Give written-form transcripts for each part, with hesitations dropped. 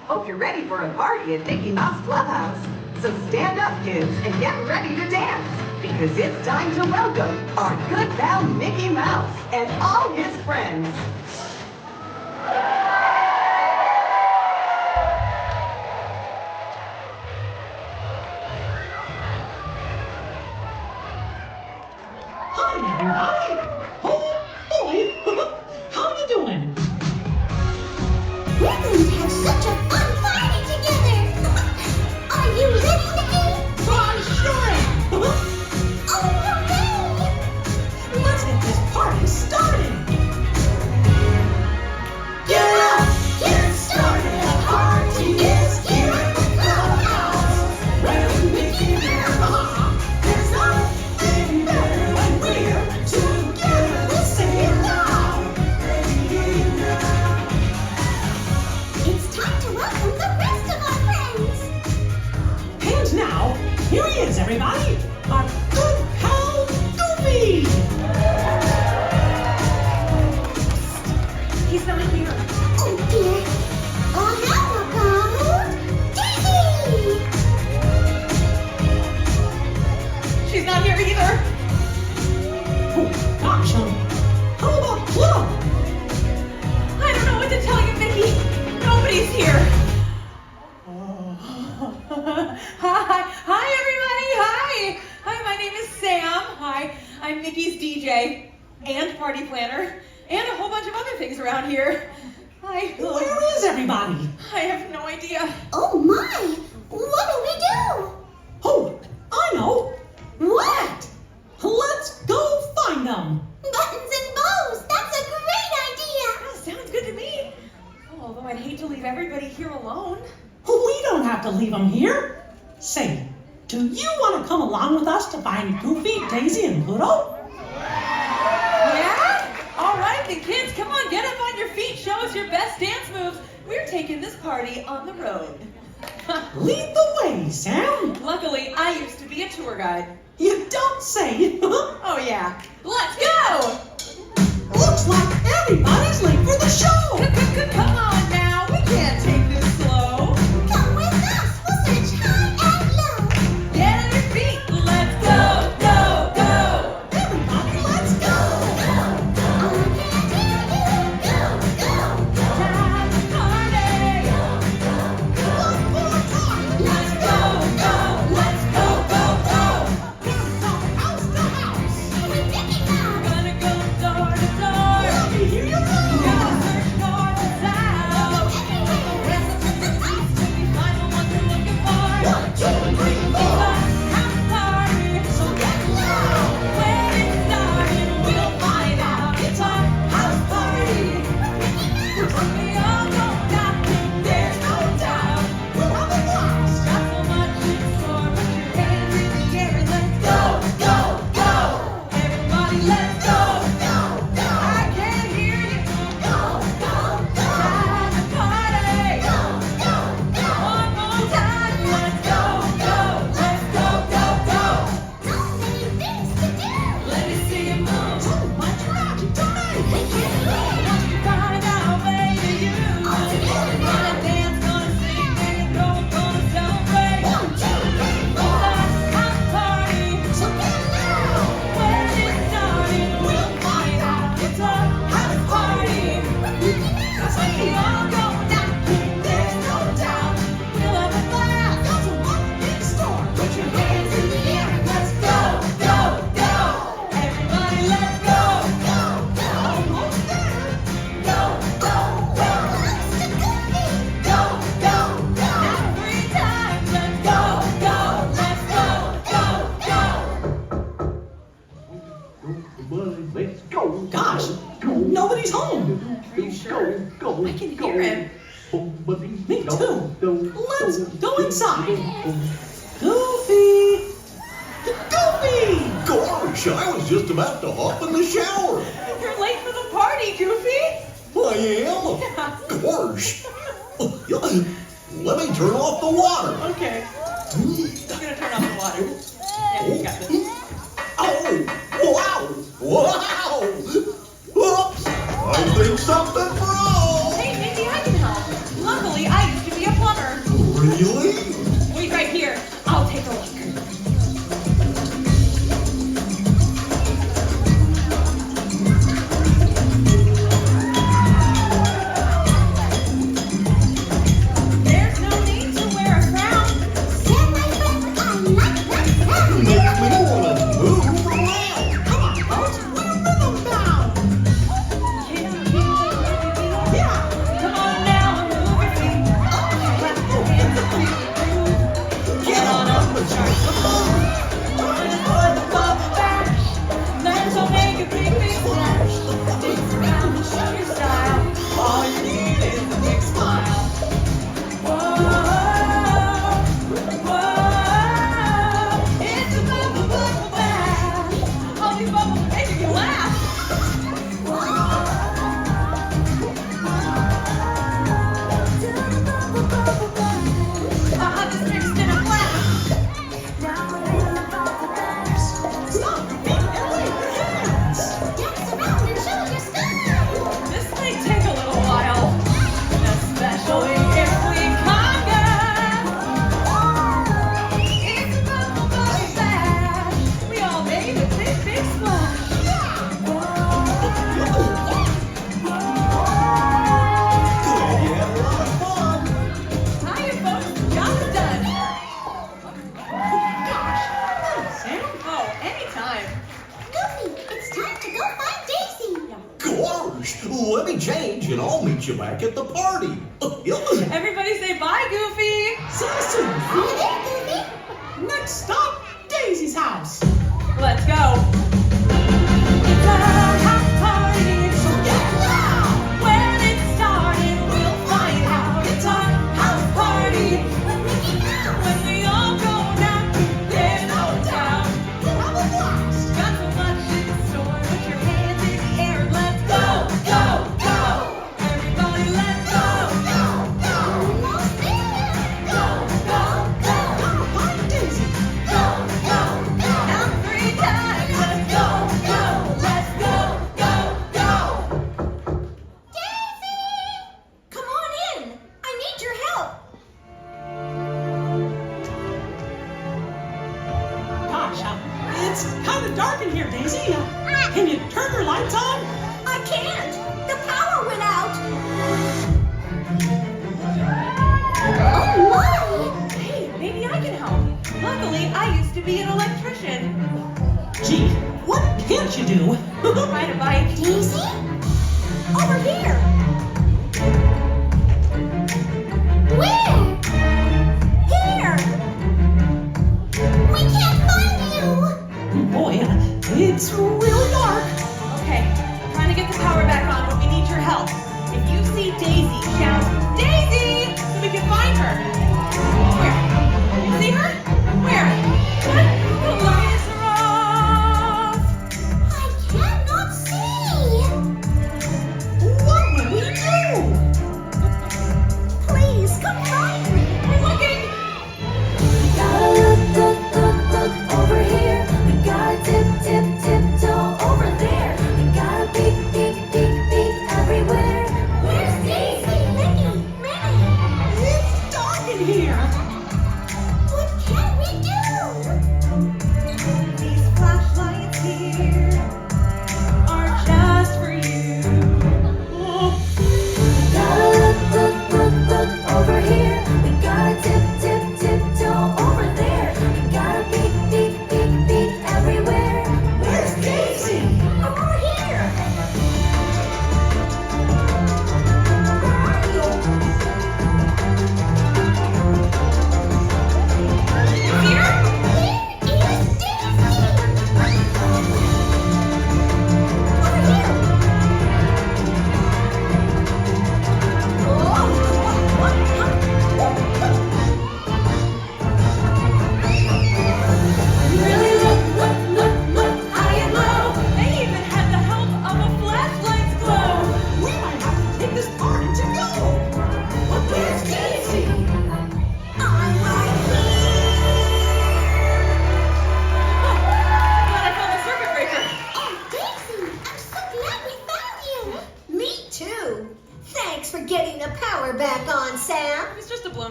Hope you're ready for a party at Mickey Mouse Clubhouse. So stand up, kids, and get ready to dance. Because it's time to welcome our good pal Mickey Mouse and all his friends. Hi, everybody. Oh, boy. How you doing? We're going to have such a fun party together! Are you ready, Mickey? I sure am. Oh, hooray! Let's get this party started. Get up! Get started! The party is here at the Clubhouse! Where Mickey there's nothing better when we're together. Let's sing it loud. It's time to welcome the rest of our friends! And now, here he is, everybody. Our good pal, Goofy. He's not here. Oh dear! Oh, how about Daisy? She's not here either. Oh, gosh, how about Plum? I don't know what to tell you, Mickey. Nobody's here. Hi, everybody. Hi, my name is Sam. Hi, I'm Mickey's DJ and party planner and a whole bunch of other things around here. Hi. Where is everybody? I have no idea. Oh my! What do we do? Oh, I know. What? Let's go find them. Buttons and bows! That's a great idea! Oh, sounds good to me. Oh, although I'd hate to leave everybody here alone. We don't have to leave them here. Say, do you want to come along with us to find Goofy, Daisy, and Pluto? Yeah? All right, then kids, come on, get up on your feet. Show us your best dance moves. We're taking this party on the road. Lead the way, Sam. Luckily, I used to be a tour guide. You don't say. Oh yeah, let's go! Looks like everybody's late for the show. Come on now, we can't take this slow. Come with us! We'll search high and low! Get on your feet, let's go, go, go. Everybody, let's go. On can't hear you! Go, go, go! Time to party. One more time. Let's go, go, let's go, go, go. Party from house to house. With Mickey Mouse! Gonna go door to door. Let me hear you go. Gonna search north and south. Rest of the night till we find the one we're looking for. 1, 2, 3, 4. House party, so get loud. When it started, we'll find out. It's our house party. We all go knocking, there's no doubt. We'll have a blast. Got so much in store, put your hands in the air and let's go, go, go. Everybody, let's go, go, go. I can hear you. Go, go, go. Time to party. Go, go, go. One more time, let's go, go. Let's go, go, go. So many things to do! Let me see you move. Too much magic to make. We can't wait! Once you find out, baby, you. All together now. Gonna dance, gonna sing, and go, gonna celebrate. 1, 2, 3, 4! House party. So get loud! When it started, we'll find out. It's a house party. Mickey Mouse! We all go knocking, there's no doubt. We'll have a blast. Got so much in store. Put your hands in the air and let's go, go, go. Everybody, let's go, go, go. Almost there. Go, go, go. Lots to Goofy! Go, go, go. Now 3 times, let's go, go. Let's go, go, go. Let's go. Gosh, nobody's home. Are you sure? Go, I can hear him. Me too. Let's go inside. Goofy! Goofy! Gosh, I was just about to hop in the shower. You're late for the party, Goofy. I am. Gosh. Let me turn off the water. Okay, I'm gonna turn off the water. Yeah, you got this. Oh, wow. Wow. Oops. I think something broke. Hey, Mickey, I can help. Luckily, I used to be a plumber. Really? Wait right here. I'll take a look. There's no need to wear a frown. Stand my friend, I like that sound. Makes me wanna move around. Come on, folks, we're rhythm bound. Yeah. Come on now and move your feet. Clap your hands and feel the groove. Get on up and start to move. Join us for the bubble bash. Learn to make a big, big splash. Dance around and show your style. All you need is a big smile. Whoa, whoa, it's a bubble bash. All these bubbles are making you laugh. Just mixed in a glass. Stop your feet and wave your hands. Dance around and show your style. This may take a little while, especially if we conga. It's a bubble bash. We all made a big, big splash. Glad you had a lot of fun. Hiya, folks. Job is done. Gosh, thanks, Sam. Oh, anytime. Goofy, it's time to go find Daisy. Gosh, let me change and I'll meet you back at the party. Everybody say bye, Goofy. See you soon. See you there, Goofy. Next stop, Daisy's house. Let's go. It's a house party. So get loud. When it started, we'll find out. It's our house party. With Mickey Mouse. When we all go now, there's no doubt. We'll have a blast. Got so much in store. Put your hands in the air. Let's go, go, go. Everybody, let's go, go, go. Almost there. Go, go, go. Gotta find Daisy. Go, go, go. Count 3 times. Let's go, go. Let's go, go, go. Daisy! Come on in. I need your help. Gosh, it's kind of dark in here, Daisy. Can you turn your lights on? I can't. The power went out. Oh my! Hey, maybe I can help. Luckily, I used to be an electrician. Gee, what can't you do? Ride a bike. Daisy? Over here. Where? Here. We can't find you. Boy, it's really dark. Okay, trying to get the power back on, but we need your help. If you see Daisy, shout, Daisy, so we can find her. Where? You see her? Where? What? The lights are off. I cannot see. What will we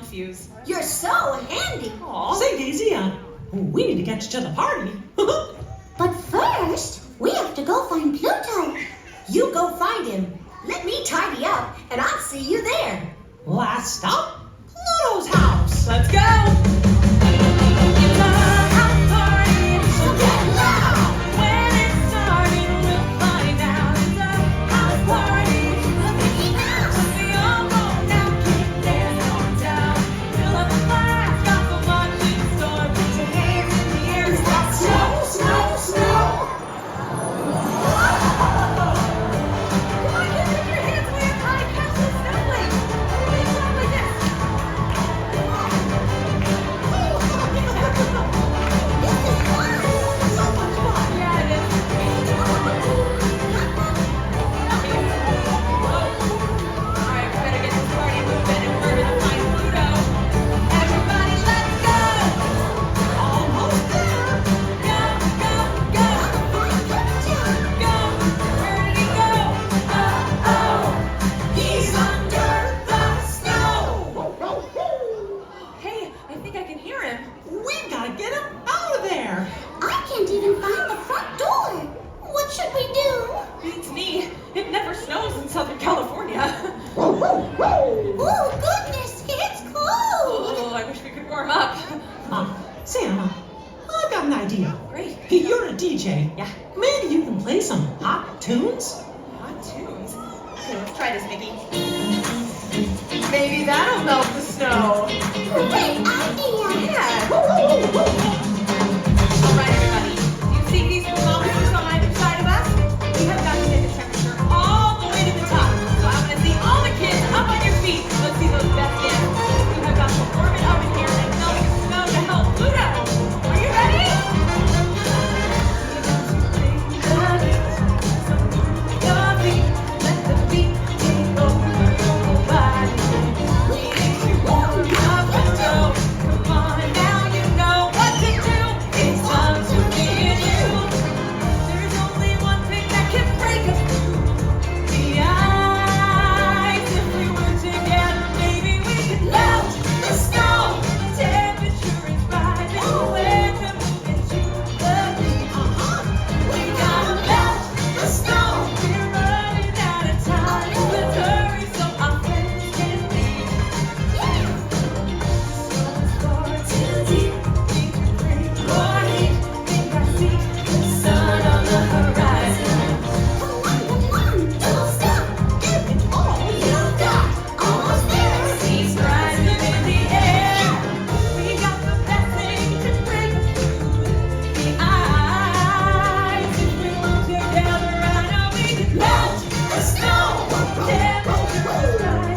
fuse. You're so handy. Aw. Say, Daisy, we need to get you to the party. But first, we have to go find Pluto. You go find him. Let me tidy up, and I'll see you there. Last stop, Pluto's house. Let's go! It's a house party, so get loud! When it started, we'll find out. It's a house party, a Mickey Mouse. We all go now, keep dancing on down. Fill up the glass, got so much in store. Put your hands in the air, it's like snow, snow, snow. Come on, kids, put your hands way up high, catch the snowflake. Everybody clap like this. Yeah, it is. All right, we better get this party moving and we're gonna find Pluto. Everybody, let's go! Almost there. Go, go, go. Go. Where did he go? He's under the snow. Hey, I think I can hear him. We've got to get him out of there. I can't even find the front door. What should we do? Beats me. It never snows in Southern California. Oh, goodness, it's cold. Oh, I wish we could warm up. Sam, I've got an idea. Great. Hey, you're a DJ. Yeah. Maybe you can play some hot tunes? Hot tunes. Okay, let's try this, Mickey. Maybe that'll melt the snow. Great idea. Yeah. All right, everybody. Do you see these thermometers on either side of us? We have got to get the temperature all the way to the top. So I'm going to see all the kids up on your feet. Let's see those best dances. We have got to warm it up in here and melting snow to help Pluto. Are you ready? Let the beat take over your body. We need to warm up and go. Come on now, you know what to do. It's time to me and you. There's only one thing that can break us through. The ice. If we were together, maybe we could melt the snow. Temperature is rising. When the movement to the beat. We gotta melt the snow. We're running out of time. Let's hurry so our friends can leave. Snow is far too deep. Need to bring more heat. Think I see the sun on the horizon. Come on, don't stop. Give it all you've got. Almost there. Seas rising in the air. We got the best thing to break us through the ice. If we work together, I know we can melt the snow. Temperature is rising.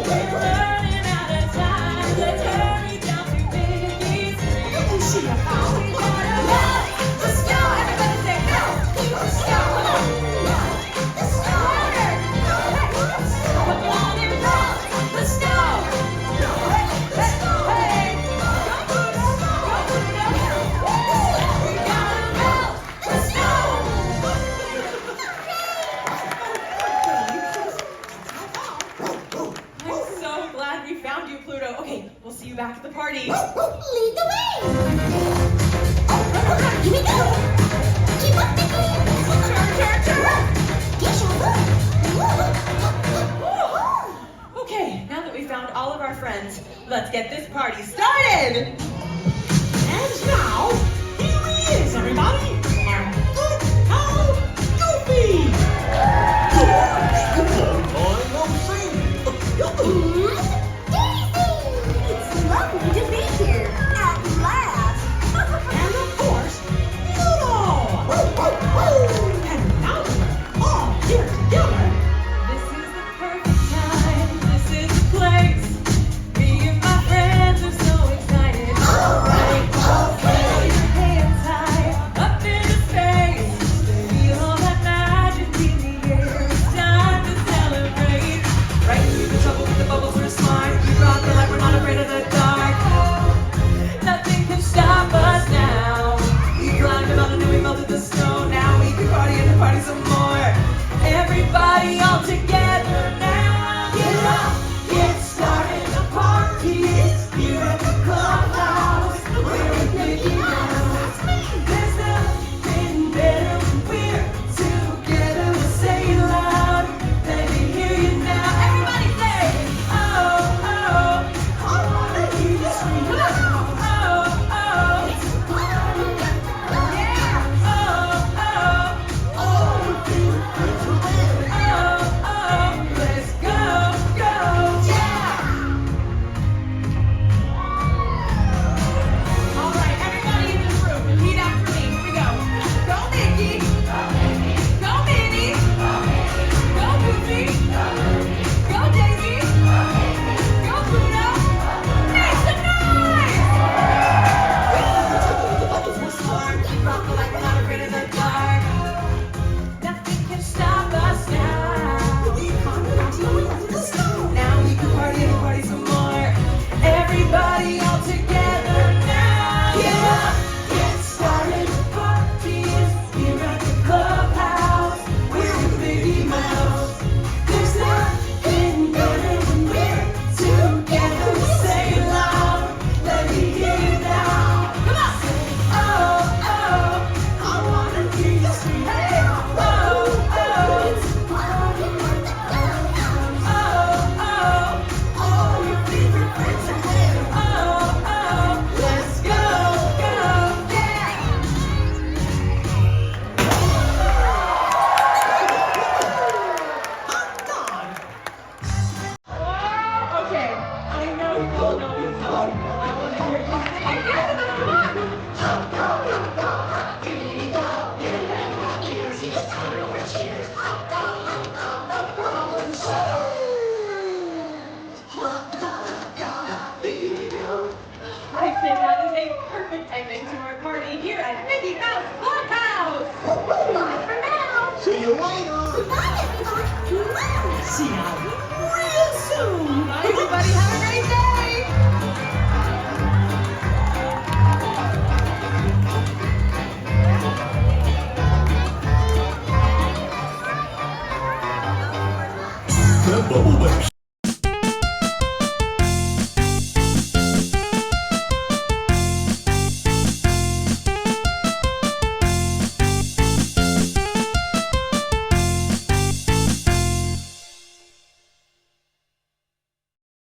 We're running out of time. Let's hurry down to Mickey's tree. We gotta melt the snow. Everybody say melt the snow. The snow. Come on and melt the snow. Hey. We gotta melt the snow. I'm so glad we found you, Pluto. Okay, we'll see you back at the party. Lead the way. Oh, here we go. Keep up, Mickey. Okay, now that we found all of our friends, let's get this party started. And now, here he is, everybody. Our good pal, Goofy. Long time no see. It's lovely to be here. At last. And of course, Pluto. And now we're all here together. This is the perfect time. This is the place. Me and my friends are so excited. you later. Goodbye, everyone. Mwah. See you real soon. Bye, everybody. Have a great day. That bubble bath